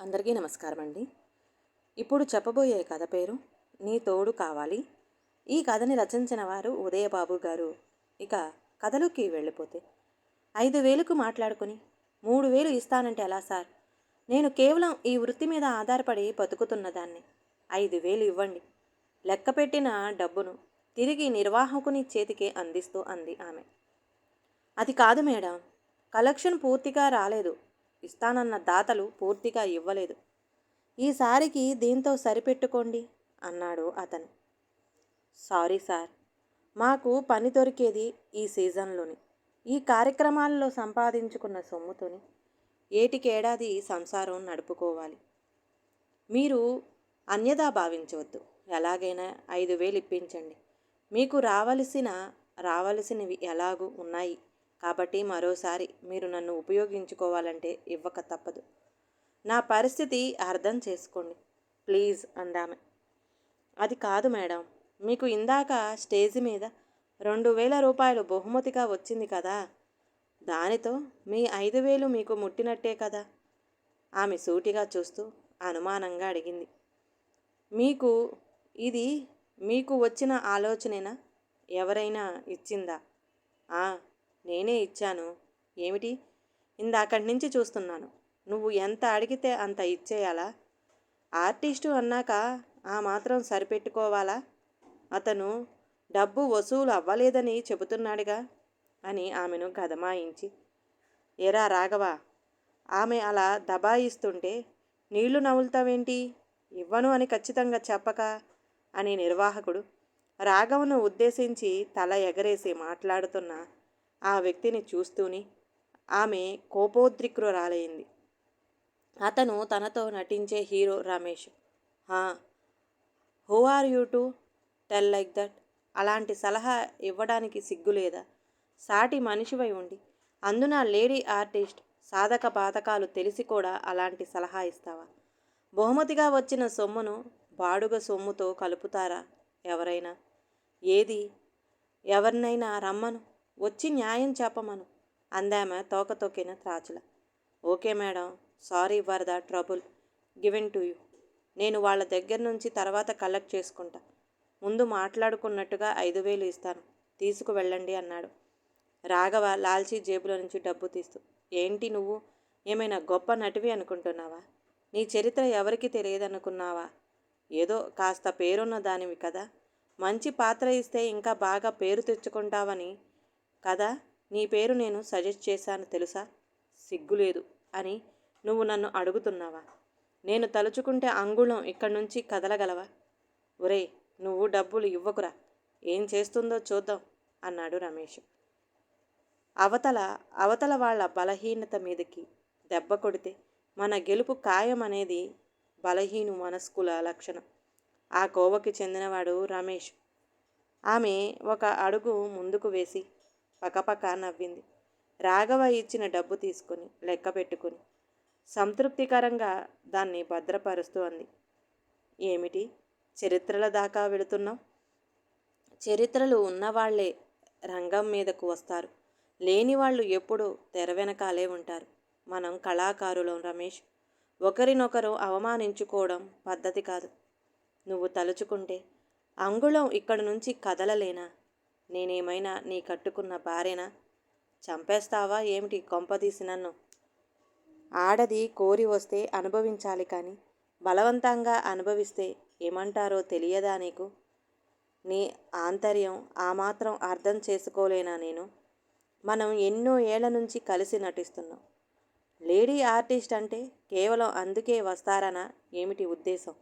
అందరికీ నమస్కారం అండి. ఇప్పుడు చెప్పబోయే కథ పేరు నీ తోడు కావాలి. ఈ కథని రచించిన వారు ఉదయబాబు గారు. ఇక కథలోకి వెళ్ళిపోతే 5,000కు మాట్లాడుకొని 3,000 ఇస్తానంటే ఎలా సార్? నేను కేవలం ఈ వృత్తి మీద ఆధారపడి బతుకుతున్నదాన్ని. 5,000 ఇవ్వండి. లెక్కపెట్టిన డబ్బును తిరిగి నిర్వాహకుని చేతికి అందిస్తూ అంది ఆమె. అది కాదు మేడం, కలెక్షన్ పూర్తిగా రాలేదు. ఇస్తానన్న దాతలు పూర్తిగా ఇవ్వలేదు. ఈసారికి దీంతో సరిపెట్టుకోండి అన్నాడు అతను. సారీ సార్, మాకు పని దొరికేది ఈ సీజన్లోని. ఈ కార్యక్రమాల్లో సంపాదించుకున్న సొమ్ముతోని ఏటికేడాది సంసారం నడుపుకోవాలి. మీరు అన్యదా భావించవద్దు. ఎలాగైనా 5,000 ఇప్పించండి. మీకు రావలసినవి ఎలాగూ ఉన్నాయి కాబట్టి మరోసారి మీరు నన్ను ఉపయోగించుకోవాలంటే ఇవ్వక తప్పదు. నా పరిస్థితి అర్థం చేసుకోండి ప్లీజ్ అందామె. అది కాదు మేడం, మీకు ఇందాక స్టేజి మీద 2,000 రూపాయలు బహుమతిగా వచ్చింది కదా, దానితో మీ 5,000 మీకు ముట్టినట్టే కదా? ఆమె సూటిగా చూస్తూ అనుమానంగా అడిగింది. మీకు ఇది మీకు వచ్చిన ఆలోచనేనా? ఎవరైనా ఇచ్చిందా? నేనే ఇచ్చాను. ఏమిటి? ఇందాకటి నుంచి చూస్తున్నాను. నువ్వు ఎంత అడిగితే అంత ఇచ్చేయాలా? ఆర్టిస్టు అన్నాక ఆ మాత్రం సరిపెట్టుకోవాలా? అతను డబ్బు వసూలు అవ్వలేదని చెబుతున్నాడుగా అని ఆమెను గదమాయించి, ఎరా రాఘవ, ఆమె అలా దబాయిస్తుంటే నీళ్లు నవ్వులుతావేంటి? ఇవ్వను అని ఖచ్చితంగా చెప్పక అని నిర్వాహకుడు రాఘవను ఉద్దేశించి తల ఎగరేసి మాట్లాడుతున్న ఆ వ్యక్తిని చూస్తూని ఆమె కోపోద్రిక్తురాలైంది. అతను తనతో నటించే hero Ramesh. Who are you to tell like that? అలాంటి సలహా ఇవ్వడానికి సిగ్గులేదా? సాటి మనిషివై ఉండి అందున లేడీ ఆర్టిస్ట్ సాధక బాధకాలు తెలిసి కూడా అలాంటి సలహా ఇస్తావా? బహుమతిగా వచ్చిన సొమ్మును బాడుగ సొమ్ముతో కలుపుతారా ఎవరైనా? ఏది? ఎవరినైనా రమ్మను, వచ్చి న్యాయం చెప్పమను అందామె తోక తొక్కిన త్రాచుల. Okay madam, sorry for the trouble given to you. నేను వాళ్ళ దగ్గర నుంచి తర్వాత కలెక్ట్ చేసుకుంటా. ముందు మాట్లాడుకున్నట్టుగా 5,000 ఇస్తాను, తీసుకువెళ్ళండి అన్నాడు రాఘవ లాల్చీ జేబులో నుంచి డబ్బు తీస్తూ. ఏంటి నువ్వు ఏమైనా గొప్ప నటివి అనుకుంటున్నావా? నీ చరిత్ర ఎవరికి తెలియదనుకున్నావా? ఏదో కాస్త పేరున్న దానివి కదా, మంచి పాత్ర ఇస్తే ఇంకా బాగా పేరు తెచ్చుకుంటావని కదా నీ పేరు నేను సజెస్ట్ చేశాను తెలుసా? సిగ్గులేదు అని నువ్వు నన్ను అడుగుతున్నావా? నేను తలుచుకుంటే అంగుళం ఇక్కడి నుంచి కదలగలవా? ఒరే, నువ్వు డబ్బులు ఇవ్వకురా, ఏం చేస్తుందో చూద్దాం అన్నాడు రమేష్. అవతల వాళ్ళ బలహీనత మీదకి దెబ్బ కొడితే మన గెలుపు ఖాయం అనేది బలహీను మనస్కుల లక్షణం. ఆ కోవకి చెందినవాడు రమేష్. ఆమె ఒక అడుగు ముందుకు వేసి పకపక నవ్వింది. రాఘవ ఇచ్చిన డబ్బు తీసుకొని లెక్క పెట్టుకుని సంతృప్తికరంగా దాన్ని భద్రపరుస్తూ అంది. ఏమిటి చరిత్రల దాకా వెళుతున్నావు? చరిత్రలు ఉన్నవాళ్లే రంగం మీదకు వస్తారు, లేని వాళ్ళు ఎప్పుడూ తెర వెనకాలే ఉంటారు. మనం కళాకారులం రమేష్. ఒకరినొకరు అవమానించుకోవడం పద్ధతి కాదు. నువ్వు తలుచుకుంటే అంగుళం ఇక్కడి నుంచి కదలలేనా? నేనేమైనా నీ కట్టుకున్న భార్యనా? చంపేస్తావా ఏమిటి కొంపదీసి నన్ను? ఆడది కోరి వస్తే అనుభవించాలి కానీ బలవంతంగా అనుభవిస్తే ఏమంటారో తెలియదా నీకు? నీ ఆంతర్యం ఆ మాత్రం అర్థం చేసుకోలేనా నేను? మనం ఎన్నో ఏళ్ల నుంచి కలిసి నటిస్తున్నాం. లేడీ ఆర్టిస్ట్ అంటే కేవలం అందుకే వస్తారనా ఏమిటి ఉద్దేశం?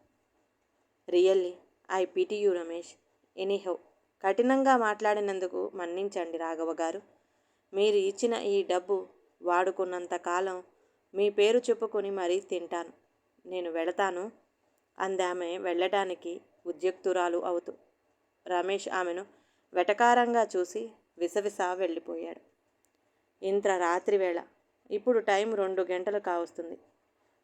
Really I pity you Ramesh. Anyhow, కఠినంగా మాట్లాడినందుకు మన్నించండి రాఘవ గారు. మీరు ఇచ్చిన ఈ డబ్బు వాడుకున్నంతకాలం మీ పేరు చెప్పుకొని మరీ తింటాను. నేను వెళతాను అందామె వెళ్ళడానికి ఉద్యుక్తురాలు అవుతూ. రమేష్ ఆమెను వెటకారంగా చూసి విసవిస వెళ్ళిపోయాడు. ఇంత రాత్రి వేళ, ఇప్పుడు టైం 2 గంటలు కావస్తుంది.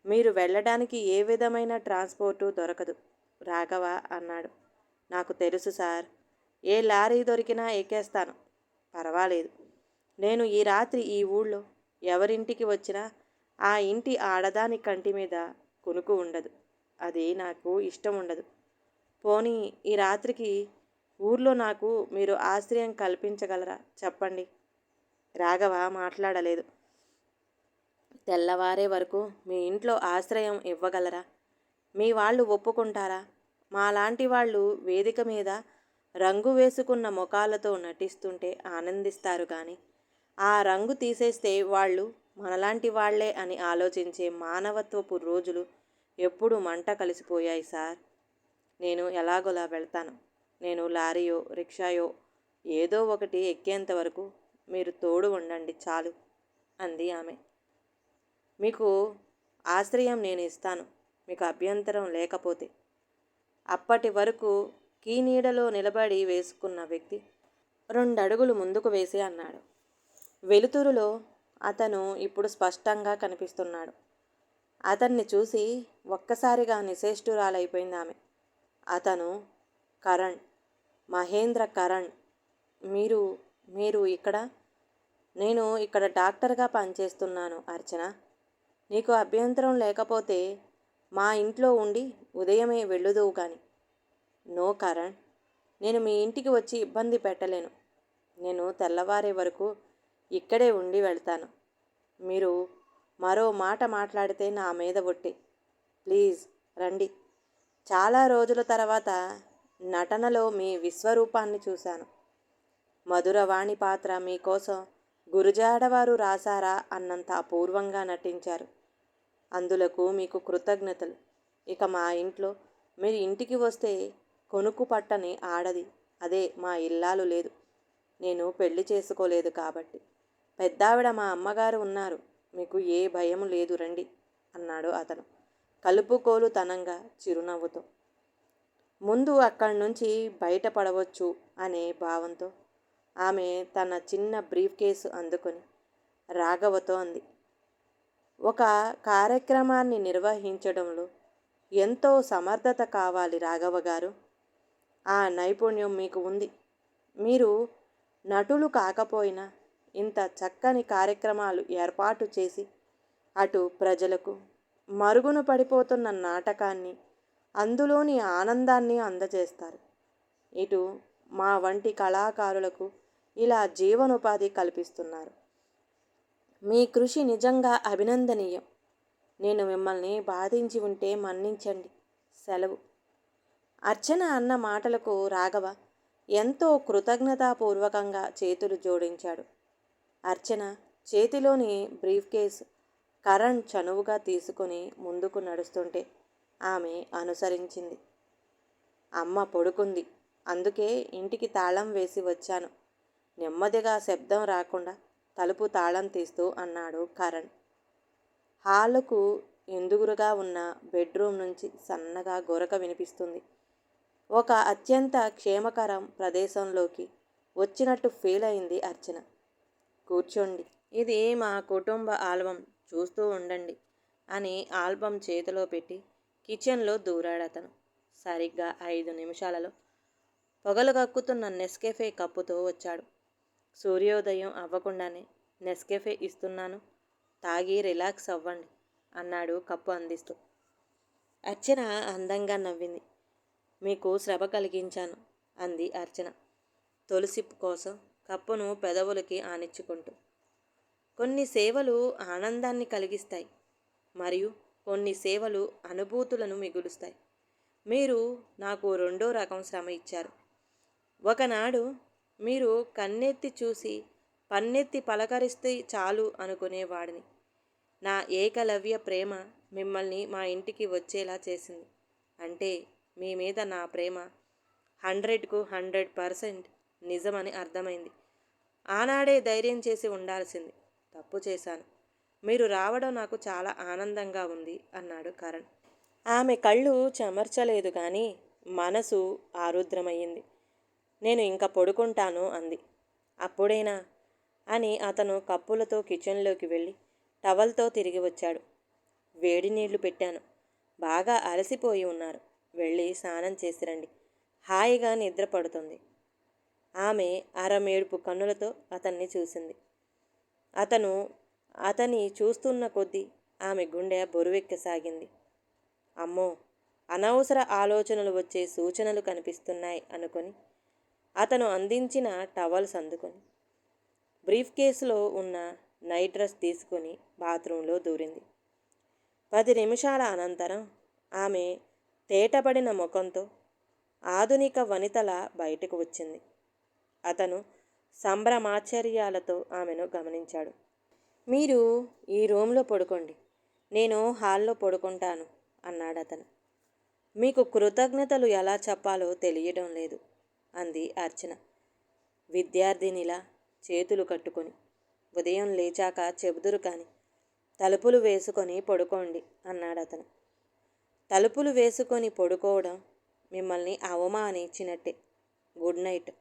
మీరు వెళ్ళడానికి ఏ విధమైన ట్రాన్స్పోర్టు దొరకదు రాఘవ అన్నాడు. నాకు తెలుసు సార్, ఏ లారీ దొరికినా ఎక్కేస్తాను, పర్వాలేదు. నేను ఈ రాత్రి ఈ ఊళ్ళో ఎవరింటికి వచ్చినా ఆ ఇంటి ఆడదాని కంటి మీద కునుకు ఉండదు. అది నాకు ఇష్టం ఉండదు. పోనీ ఈ రాత్రికి ఊర్లో నాకు మీరు ఆశ్రయం కల్పించగలరా చెప్పండి. రాఘవ మాట్లాడలేదు. తెల్లవారే వరకు మీ ఇంట్లో ఆశ్రయం ఇవ్వగలరా? మీ వాళ్ళు ఒప్పుకుంటారా? మాలాంటి వాళ్ళు వేదిక మీద రంగు వేసుకున్న ముఖాలతో నటిస్తుంటే ఆనందిస్తారు కానీ ఆ రంగు తీసేస్తే వాళ్ళు మనలాంటి వాళ్లే అని ఆలోచించే మానవత్వపు రోజులు ఎప్పుడు మంట కలిసిపోయాయి సార్. నేను ఎలాగోలా వెళ్తాను. నేను లారీయో రిక్షాయో ఏదో ఒకటి ఎక్కేంత వరకు మీరు తోడు ఉండండి చాలు అంది ఆమె. మీకు ఆశ్రయం నేను ఇస్తాను, మీకు అభ్యంతరం లేకపోతే. అప్పటి వరకు కీనీడలో నిలబడి వేసుకున్న వ్యక్తి 2 అడుగులు ముందుకు వేసి అన్నాడు. వెలుతురులో అతను ఇప్పుడు స్పష్టంగా కనిపిస్తున్నాడు. అతన్ని చూసి ఒక్కసారిగా నిశ్చేష్టురాలైపోయింది ఆమె. అతను కరణ్, మహేంద్ర కరణ్. మీరు మీరు ఇక్కడ? నేను ఇక్కడ డాక్టర్గా పనిచేస్తున్నాను అర్చన. నీకు అభ్యంతరం లేకపోతే మా ఇంట్లో ఉండి ఉదయమే వెళ్ళుదువు కానీ. నో కరణ్, నేను మీ ఇంటికి వచ్చి ఇబ్బంది పెట్టలేను. నేను తెల్లవారే వరకు ఇక్కడే ఉండి వెళ్తాను. మీరు మరో మాట మాట్లాడితే నా మీద ఒట్టే. ప్లీజ్ రండి. చాలా రోజుల తర్వాత నటనలో మీ విశ్వరూపాన్ని చూశాను. మధురవాణి పాత్ర మీకోసం గురుజాడవారు రాశారా అన్నంత అపూర్వంగా నటించారు. అందులకు మీకు కృతజ్ఞతలు. ఇక మా ఇంట్లో మీరు ఇంటికి వస్తే కొనుక్కు పట్టని ఆడది అదే మా ఇల్లాలు లేదు. నేను పెళ్లి చేసుకోలేదు కాబట్టి. పెద్దావిడ మా అమ్మగారు ఉన్నారు. మీకు ఏ భయం లేదు రండి అన్నాడు అతను కలుపుకోలుతనంగా చిరునవ్వుతో. ముందు అక్కడి నుంచి బయటపడవచ్చు అనే భావంతో ఆమె తన చిన్న బ్రీఫ్ కేసు అందుకొని రాఘవతో అంది. ఒక కార్యక్రమాన్ని నిర్వహించడంలో ఎంతో సమర్థత కావాలి రాఘవ గారు. ఆ నైపుణ్యం మీకు ఉంది. మీరు నటులు కాకపోయినా ఇంత చక్కని కార్యక్రమాలు ఏర్పాటు చేసి అటు ప్రజలకు మరుగున పడిపోతున్న నాటకాన్ని, అందులోని ఆనందాన్ని అందజేస్తారు. ఇటు మా వంటి కళాకారులకు ఇలా జీవనోపాధి కల్పిస్తున్నారు. మీ కృషి నిజంగా అభినందనీయం. నేను మిమ్మల్ని బాధించి ఉంటే మన్నించండి. సెలవు. అర్చన అన్న మాటలకు రాఘవ ఎంతో కృతజ్ఞతాపూర్వకంగా చేతులు జోడించాడు. అర్చన చేతిలోని బ్రీఫ్ కేస్ కరణ్ చనువుగా తీసుకుని ముందుకు నడుస్తుంటే ఆమె అనుసరించింది. అమ్మ పడుకుంది, అందుకే ఇంటికి తాళం వేసి వచ్చాను. నెమ్మదిగా శబ్దం రాకుండా తలుపు తాళం తీస్తూ అన్నాడు కరణ్. హాలుకు ఎదురుగా ఉన్న బెడ్రూమ్ నుంచి సన్నగా గొరక వినిపిస్తుంది. ఒక అత్యంత క్షేమకరం ప్రదేశంలోకి వచ్చినట్టు ఫీల్ అయింది అర్చన. కూర్చోండి, ఇది మా కుటుంబ ఆల్బమ్, చూస్తూ ఉండండి అని ఆల్బమ్ చేతిలో పెట్టి కిచెన్లో దూరాడతను. సరిగ్గా 5 నిమిషాలలో పొగలు కక్కుతున్న నెస్కెఫే కప్పుతో వచ్చాడు. సూర్యోదయం అవ్వకుండానే నెస్కెఫే ఇస్తున్నాను, తాగి రిలాక్స్ అవ్వండి అన్నాడు కప్పు అందిస్తూ. అర్చన అందంగా నవ్వింది. మీకు శ్రమ కలిగించాను అంది అర్చన తొలిసిప్ కోసం కప్పును పెదవులకి ఆనించుకుంటూ. కొన్ని సేవలు ఆనందాన్ని కలిగిస్తాయి, మరియు కొన్ని సేవలు అనుభూతులను మిగులుస్తాయి. మీరు నాకు 2వ రకం శ్రమ ఇచ్చారు. ఒకనాడు మీరు కన్నెత్తి చూసి పన్నెత్తి పలకరిస్తే చాలు అనుకునేవాడిని. నా ఏకలవ్య ప్రేమ మిమ్మల్ని మా ఇంటికి వచ్చేలా చేసింది. అంటే మీ మీద నా ప్రేమ 100కు 100% నిజమని అర్థమైంది. ఆనాడే ధైర్యం చేసి ఉండాల్సింది. తప్పు చేశాను. మీరు రావడం నాకు చాలా ఆనందంగా ఉంది అన్నాడు కరణ్. ఆమె కళ్ళు చెమర్చలేదు కానీ మనసు ఆరుద్రమయ్యింది. నేను ఇంక పడుకుంటాను అంది. అప్పుడేనా అని అతను కప్పులతో కిచెన్లోకి వెళ్ళి టవల్తో తిరిగి వచ్చాడు. వేడి నీళ్లు పెట్టాను. బాగా అలసిపోయి ఉన్నారు. వెళ్ళి స్నానం చేసిరండి. హాయిగా నిద్ర పడుతుంది. ఆమె అరమేడుపు కన్నులతో అతన్ని చూసింది. అతని చూస్తున్న కొద్దీ ఆమె గుండె బరువెక్కసాగింది. అమ్మో, అనవసర ఆలోచనలు వచ్చే సూచనలు కనిపిస్తున్నాయి అనుకొని అతను అందించిన టవల్స్ అందుకొని బ్రీఫ్ కేసులో ఉన్న నైట్ డ్రెస్ తీసుకొని బాత్రూంలో దూరింది. 10 నిమిషాల అనంతరం ఆమె తేటపడిన ముఖంతో ఆధునిక వనితలా బయటకు వచ్చింది. అతను సంభ్రమాశ్చర్యాలతో ఆమెను గమనించాడు. మీరు ఈ రూమ్లో పడుకోండి, నేను హాల్లో పడుకుంటాను అన్నాడతను. మీకు కృతజ్ఞతలు ఎలా చెప్పాలో తెలియడం లేదు అంది అర్చన విద్యార్థినిలా చేతులు కట్టుకొని. ఉదయం లేచాక చెబుదురు కాని, తలుపులు వేసుకొని పడుకోండి అన్నాడతను. తలుపులు వేసుకొని పడుకోవడం మిమ్మల్ని అవమానించినట్టే. గుడ్ నైట్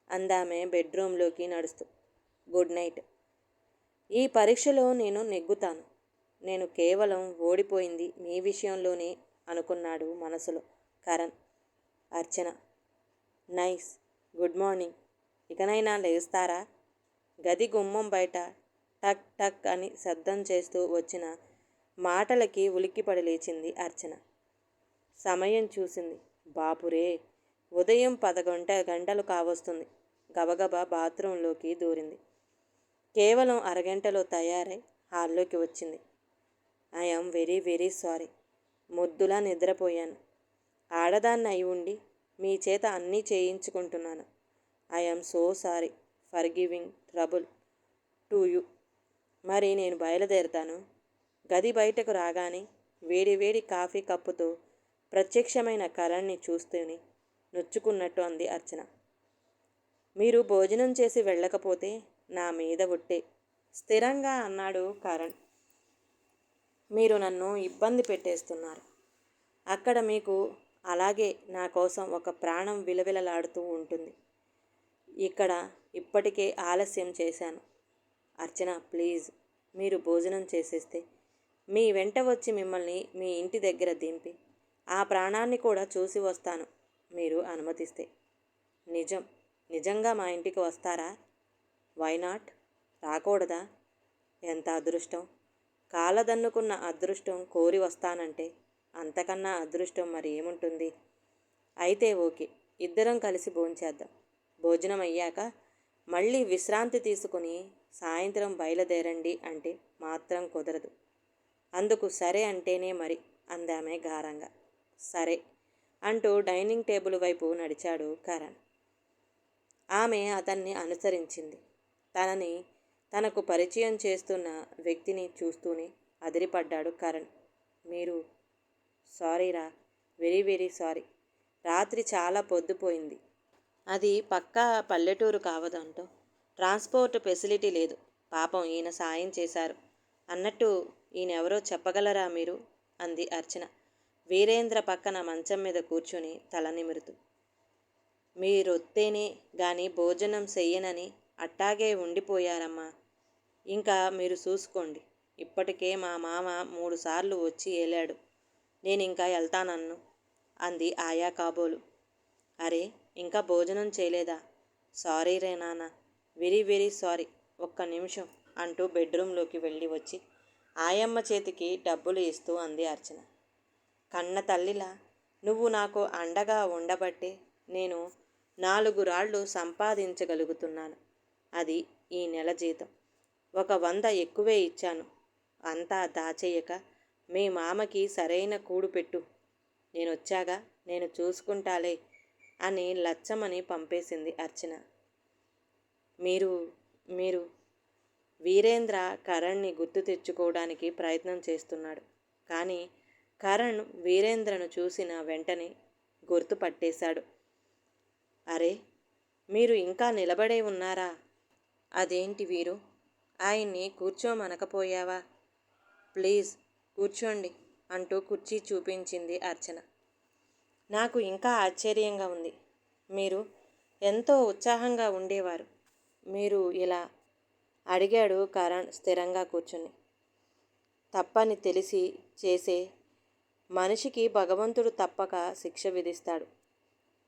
అందామె బెడ్రూంలోకి నడుస్తూ. Good night. ఈ పరీక్షలో నేను నెగ్గుతాను. నేను కేవలం ఓడిపోయింది మీ విషయంలోనే అనుకున్నాడు మనసులో కరణ్. అర్చన, నైస్. Good morning. ఇకనైనా లేస్తారా? గది గుమ్మం బయట టక్ టక్ అని శబ్దం చేస్తూ వచ్చిన మాటలకి ఉలిక్కిపడి లేచింది అర్చన. సమయం చూసింది. బాపురే, ఉదయం 10 గంటలు కావస్తుంది. గబగబా బాత్రూంలోకి దూరింది. కేవలం అరగంటలో తయారై హాల్లోకి వచ్చింది. I'm very very sorry. మొద్దులా నిద్రపోయాను. ఆడదాన్ని అయి ఉండి మీ చేత అన్నీ చేయించుకుంటున్నాను. I'm so sorry for giving trouble to you. మరి నేను బయలుదేరుతాను. గది బయటకు రాగానే వేడి వేడి కాఫీ కప్పుతో ప్రత్యక్షమైన కరణ్ని చూస్తూనే నొచ్చుకున్నట్టు అంది అర్చన. మీరు భోజనం చేసి వెళ్ళకపోతే నా మీద ఒట్టే, స్థిరంగా అన్నాడు కరణ్. మీరు నన్ను ఇబ్బంది పెట్టేస్తున్నారు. అక్కడ మీకు అలాగే నా కోసం ఒక ప్రాణం విలవిలలాడుతూ ఉంటుంది. ఇక్కడ ఇప్పటికే ఆలస్యం చేశాను. అర్చన, ప్లీజ్, మీరు భోజనం చేసేస్తే మీ వెంట వచ్చి మిమ్మల్ని మీ ఇంటి దగ్గర దింపి ఆ ప్రాణాన్ని కూడా చూసి వస్తాను, మీరు అనుమతిస్తే. నిజంగా మా ఇంటికి వస్తారా? Why not? రాకూడదా? ఎంత అదృష్టం! కాలదన్నుకున్న అదృష్టం కోరి వస్తానంటే అంతకన్నా అదృష్టం మరి ఏముంటుంది? అయితే ఓకే, ఇద్దరం కలిసి భోంచేద్దాం. భోజనం అయ్యాక మళ్ళీ విశ్రాంతి తీసుకుని సాయంత్రం బయలుదేరండి అంటే మాత్రం కుదరదు. అందుకు సరే అంటేనే మరి అందామె గారంగా. సరే అంటూ డైనింగ్ టేబుల్ వైపు నడిచాడు కరణ్. ఆమె అతన్ని అనుసరించింది. తనకు పరిచయం చేస్తున్న వ్యక్తిని చూస్తూనే అదిరిపడ్డాడు కరణ్. మీరు? సారీరా, వెరీ వెరీ సారీ. రాత్రి చాలా పొద్దుపోయింది. అది పక్కా పల్లెటూరు కావడంతో ట్రాన్స్పోర్ట్ ఫెసిలిటీ లేదు. పాపం ఈయన సాయం చేశారు. అన్నట్టు ఈయనెవరో చెప్పగలరా మీరు? అంది అర్చన వీరేంద్ర పక్కన మంచం మీద కూర్చుని తల నిమురుతూ. మీరొత్తేనే గాని భోజనం చెయ్యనని అట్టాగే ఉండిపోయారమ్మా. ఇంకా మీరు చూసుకోండి. ఇప్పటికే మా మామ 3 సార్లు వచ్చి ఏలాడు. నేనింకా వెళ్తానన్ను అంది ఆయా కాబోలు. అరే, ఇంకా భోజనం చేయలేదా? సారీ రే నాన్న, వెరీ వెరీ సారీ. ఒక్క నిమిషం అంటూ బెడ్రూంలోకి వెళ్ళి వచ్చి ఆయమ్మ చేతికి డబ్బులు ఇస్తూ అంది అర్చన. కన్న తల్లిలా నువ్వు నాకు అండగా ఉండబట్టే నేను 4 రాళ్ళు సంపాదించగలుగుతున్నాను. అది ఈ నెల జీతం. 100 ఎక్కువే ఇచ్చాను. అంతా దాచేయక మీ మామకి సరైన కూడు పెట్టు. నేనొచ్చాగా నేను చూసుకుంటాలే అని లచ్చమని పంపేసింది అర్చన. మీరు వీరేంద్ర కరణ్ని గుర్తు తెచ్చుకోవడానికి ప్రయత్నం చేస్తున్నాడు. కానీ కరణ్ వీరేంద్రను చూసిన వెంటనే గుర్తుపట్టేశాడు. అరే, మీరు ఇంకా నిలబడే ఉన్నారా? అదేంటి వీరు, ఆయన్ని కూర్చోమనకపోయావా? ప్లీజ్ కూర్చోండి అంటూ కుర్చీ చూపించింది అర్చన. నాకు ఇంకా ఆశ్చర్యంగా ఉంది. మీరు ఎంతో ఉత్సాహంగా ఉండేవారు. మీరు ఇలా? అడిగాడు కరణ్ స్థిరంగా కూర్చుని. తప్పని తెలిసి చేసే మనిషికి భగవంతుడు తప్పక శిక్ష విధిస్తాడు.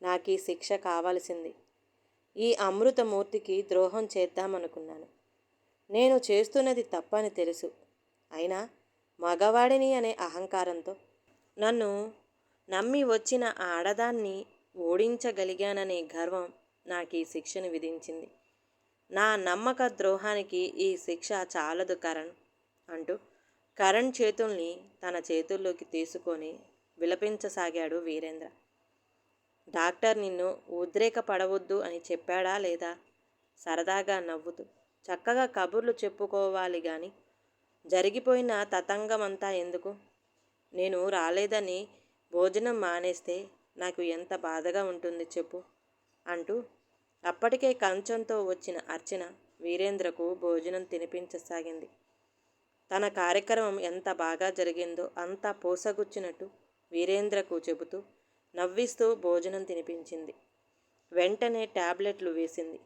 నాకు ఈ శిక్ష కావలసింది. ఈ అమృతమూర్తికి ద్రోహం చేద్దామనుకున్నాను. నేను చేస్తున్నది తప్పని తెలుసు. అయినా మగవాడిని అనే అహంకారంతో నన్ను నమ్మి వచ్చిన ఆ ఆడదాన్ని ఓడించగలిగాననే గర్వం నాకు ఈ శిక్షను విధించింది. నా నమ్మక ద్రోహానికి ఈ శిక్ష చాలదు కరణ్ అంటూ కరణ్ చేతుల్ని తన చేతుల్లోకి తీసుకొని విలపించసాగాడు వీరేంద్ర. డాక్టర్ నిన్ను ఉద్రేకపడవద్దు అని చెప్పాడా లేదా? సరదాగా నవ్వుతూ. చక్కగా కబుర్లు చెప్పుకోవాలి గాని జరిగిపోయిన తతంగమంతా ఎందుకు? నేను రాలేదని భోజనం మానేస్తే నాకు ఎంత బాధగా ఉంటుంది చెప్పు అంటూ అప్పటికే కంచంతో వచ్చిన అర్చన వీరేంద్రకు భోజనం తినిపించసాగింది. తన కార్యక్రమం ఎంత బాగా జరిగిందో అంతా పోసగుచ్చినట్టు వీరేంద్రకు చెబుతూ నవ్విస్తూ భోజనం తినిపించింది. వెంటనే టాబ్లెట్లు వేసింది.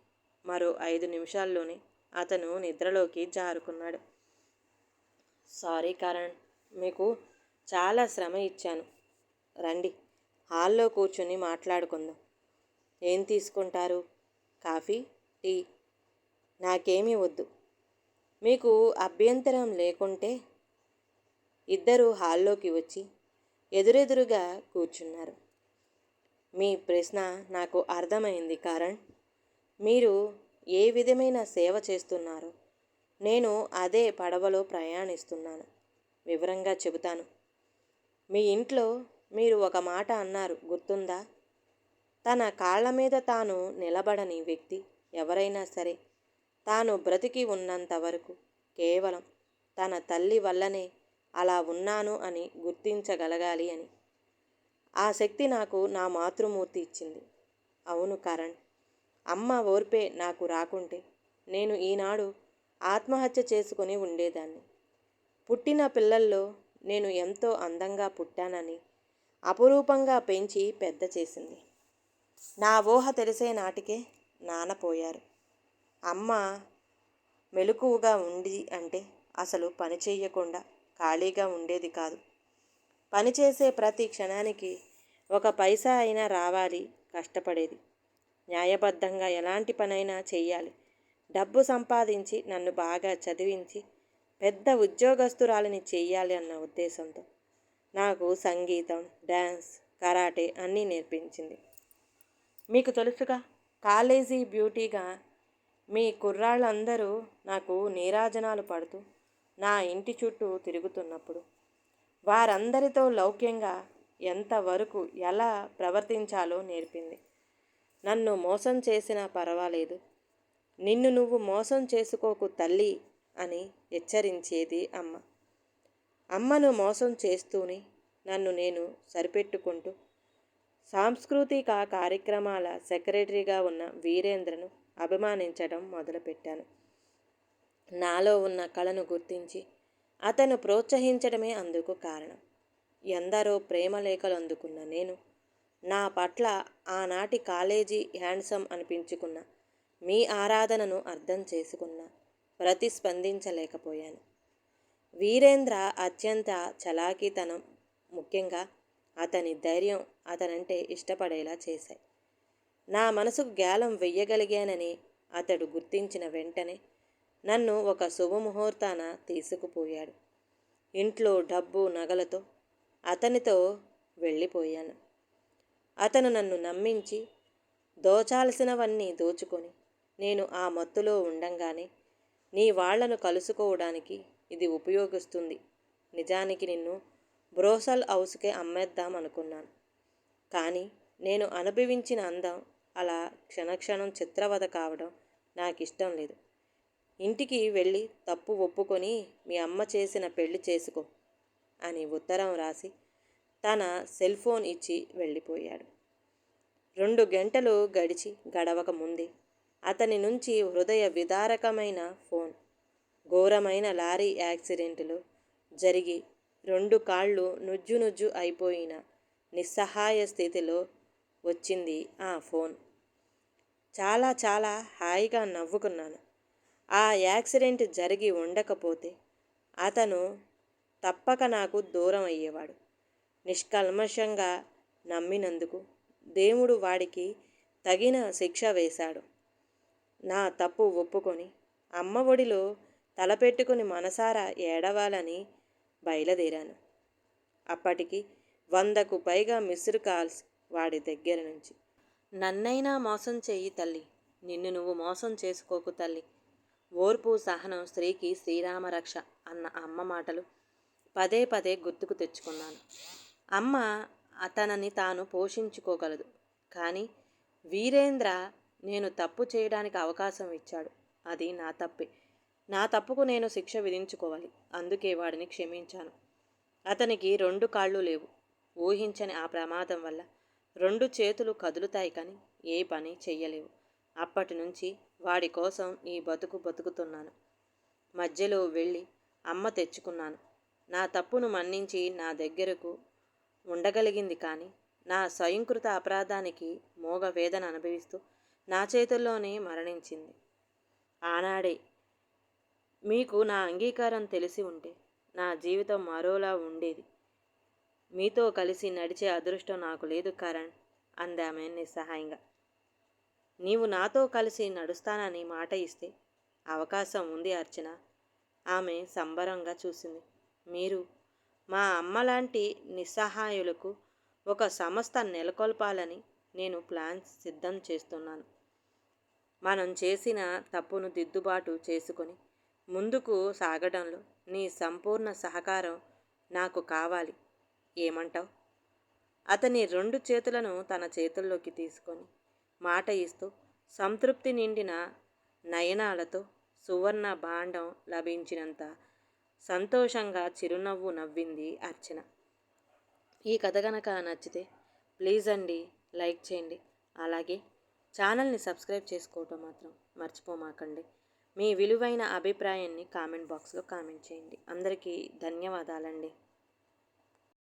మరో 5 నిమిషాల్లోనే అతను నిద్రలోకి జారుకున్నాడు. సారీ కరణ్, మీకు చాలా శ్రమ ఇచ్చాను. రండి, హాల్లో కూర్చుని మాట్లాడుకుందాం. ఏం తీసుకుంటారు? Coffee, tea? నాకేమీ వద్దు. మీకు అభ్యంతరం లేకుంటే. ఇద్దరూ హాల్లోకి వచ్చి ఎదురెదురుగా కూర్చున్నారు. మీ ప్రశ్న నాకు అర్థమైంది కరణ్. మీరు ఏ విధమైన సేవ చేస్తున్నారో నేను అదే పడవలో ప్రయాణిస్తున్నాను. వివరంగా చెబుతాను. మీ ఇంట్లో మీరు ఒక మాట అన్నారు గుర్తుందా? తన కాళ్ళ మీద తాను నిలబడని వ్యక్తి ఎవరైనా సరే తాను బ్రతికి ఉన్నంత వరకు కేవలం తన తల్లి వల్లనే అలా ఉన్నాను అని గుర్తించగలగాలి అని. ఆ శక్తి నాకు నా మాతృమూర్తి ఇచ్చింది. అవును కరణ్, అమ్మ ఓర్పే నాకు రాకుంటే నేను ఈనాడు ఆత్మహత్య చేసుకుని ఉండేదాన్ని. పుట్టిన పిల్లల్లో నేను ఎంతో అందంగా పుట్టానని అపురూపంగా పెంచి పెద్ద చేసింది. నా ఊహ తెలిసే నాటికే నాన్న పోయారు. అమ్మ మెలకువగా ఉంది అంటే అసలు పని చేయకుండా ఖాళీగా ఉండేది కాదు. పనిచేసే ప్రతి క్షణానికి ఒక పైసా అయినా రావాలి, కష్టపడేది. న్యాయబద్ధంగా ఎలాంటి పనైనా చెయ్యాలి. డబ్బు సంపాదించి నన్ను బాగా చదివించి పెద్ద ఉద్యోగస్తురాలిని చెయ్యాలి అన్న ఉద్దేశంతో నాకు సంగీతం, డ్యాన్స్, కరాటే అన్నీ నేర్పించింది. మీకు తెలుసుగా, కాలేజీ బ్యూటీగా మీ కుర్రాళ్ళందరూ నాకు నీరాజనాలు పడుతూ నా ఇంటి చుట్టూ తిరుగుతున్నప్పుడు వారందరితో లౌక్యంగా ఎంతవరకు ఎలా ప్రవర్తించాలో నేర్పింది. నన్ను మోసం చేసినా పర్వాలేదు, నిన్ను నువ్వు మోసం చేసుకోకు తల్లి అని హెచ్చరించేది అమ్మ. అమ్మను మోసం చేస్తూనే నన్ను నేను సరిపెట్టుకుంటూ సాంస్కృతిక కార్యక్రమాల సెక్రటరీగా ఉన్న వీరేంద్రను అభిమానించడం మొదలుపెట్టాను. నాలో ఉన్న కళను గుర్తించి అతను ప్రోత్సహించడమే అందుకు కారణం. ఎందరో ప్రేమలేఖలు అందుకున్న నేను నా పట్ల ఆనాటి కాలేజీ హ్యాండ్సమ్ అనిపించుకున్న మీ ఆరాధనను అర్థం చేసుకున్న ప్రతిస్పందించలేకపోయాను. వీరేంద్ర అత్యంత చలాకీతనం, ముఖ్యంగా అతని ధైర్యం అతనంటే ఇష్టపడేలా చేశాయి. నా మనసుకు గ్యాలం వెయ్యగలిగానని అతడు గుర్తించిన వెంటనే నన్ను ఒక శుభముహూర్తాన తీసుకుపోయాడు. ఇంట్లో డబ్బు నగలతో అతనితో వెళ్ళిపోయాను. అతను నన్ను నమ్మించి దోచాల్సినవన్నీ దోచుకొని నేను ఆ మత్తులో ఉండంగానే నీ వాళ్లను కలుసుకోవడానికి ఇది ఉపయోగిస్తుంది. నిజానికి నిన్ను బ్రోసల్ హౌస్కే అమ్మేద్దాం అనుకున్నాను. కానీ నేను అనుభవించిన అందం అలా క్షణక్షణం చిత్రవద కావడం నాకు ఇష్టం లేదు. ఇంటికి వెళ్ళి తప్పు ఒప్పుకొని మీ అమ్మ చేసిన పెళ్లి చేసుకో అని ఉత్తరం రాసి తన సెల్ ఫోన్ ఇచ్చి వెళ్ళిపోయాడు. 2 గంటలు గడవక ముందే అతని నుంచి హృదయ విదారకమైన ఫోన్. ఘోరమైన లారీ యాక్సిడెంటులో జరిగి 2 కాళ్ళు నుజ్జు నుజ్జు అయిపోయిన నిస్సహాయ స్థితిలో వచ్చింది ఆ ఫోన్. చాలా చాలా హాయిగా నవ్వుకున్నాను. ఆ యాక్సిడెంట్ జరిగి ఉండకపోతే అతను తప్పక నాకు దూరం అయ్యేవాడు. నిష్కల్మషంగా నమ్మినందుకు దేవుడు వాడికి తగిన శిక్ష వేశాడు. నా తప్పు ఒప్పుకొని అమ్మ ఒడిలో తలపెట్టుకుని మనసారా ఏడవాలని బయలుదేరాను. అప్పటికి 100కు పైగా మిస్డ్ కాల్స్ వాడి దగ్గర నుంచి. నన్నైనా మోసం చెయ్యి తల్లి, నిన్ను నువ్వు మోసం చేసుకోకు తల్లి. ఓర్పు సహనం స్త్రీకి శ్రీరామ రక్ష అన్న అమ్మ మాటలు పదే పదే గుర్తుకు తెచ్చుకున్నాను. అమ్మ తనని తాను పోషించుకోగలదు, కానీ వీరేంద్ర నేను తప్పు చేయడానికి అవకాశం ఇచ్చాడు. అది నా తప్పే. నా తప్పుకు నేను శిక్ష విధించుకోవాలి. అందుకే వాడిని క్షమించాను. అతనికి 2 కాళ్ళు లేవు. ఊహించని ఆ ప్రమాదం వల్ల 2 చేతులు కదులుతాయి కానీ ఏ పని చెయ్యలేవు. అప్పటి నుంచి వాడి కోసం ఈ బతుకు బతుకుతున్నాను. మధ్యలో వెళ్ళి అమ్మ తెచ్చుకున్నాను. నా తప్పును మన్నించి నా దగ్గరకు ఉండగలిగింది, కానీ నా స్వయంకృత అపరాధానికి మోగ వేదన అనుభవిస్తూ నా చేతుల్లోనే మరణించింది. ఆనాడే మీకు నా అంగీకారం తెలిసి ఉంటే నా జీవితం మరోలా ఉండేది. మీతో కలిసి నడిచే అదృష్టం నాకు లేదు కరణ్, అందామె నిస్సహాయంగా. నీవు నాతో కలిసి నడుస్తానని మాట ఇస్తే అవకాశం ఉంది అర్చన. ఆమె సంబరంగా చూసింది. మీరు మా అమ్మలాంటి నిస్సహాయులకు ఒక సంస్థ నెలకొల్పాలని నేను ప్లాన్స్ సిద్ధం చేస్తున్నాను. మనం చేసిన తప్పును దిద్దుబాటు చేసుకొని ముందుకు సాగడంలో నీ సంపూర్ణ సహకారం నాకు కావాలి. ఏమంటావ్? అతని 2 చేతులను తన చేతుల్లోకి తీసుకొని మాట ఇస్తూ సంతృప్తి నిండిన నయనాలతో సువర్ణ భాండం లభించినంత సంతోషంగా చిరునవ్వు నవ్వింది అర్చన. ఈ కథ కనుక నచ్చితే ప్లీజ్ అండి లైక్ చేయండి. అలాగే ఛానల్ని సబ్స్క్రైబ్ చేసుకోవటం మాత్రం మర్చిపోమాకండి. మీ విలువైన అభిప్రాయాన్ని కామెంట్ బాక్స్లో కామెంట్ చేయండి. అందరికీ ధన్యవాదాలండి.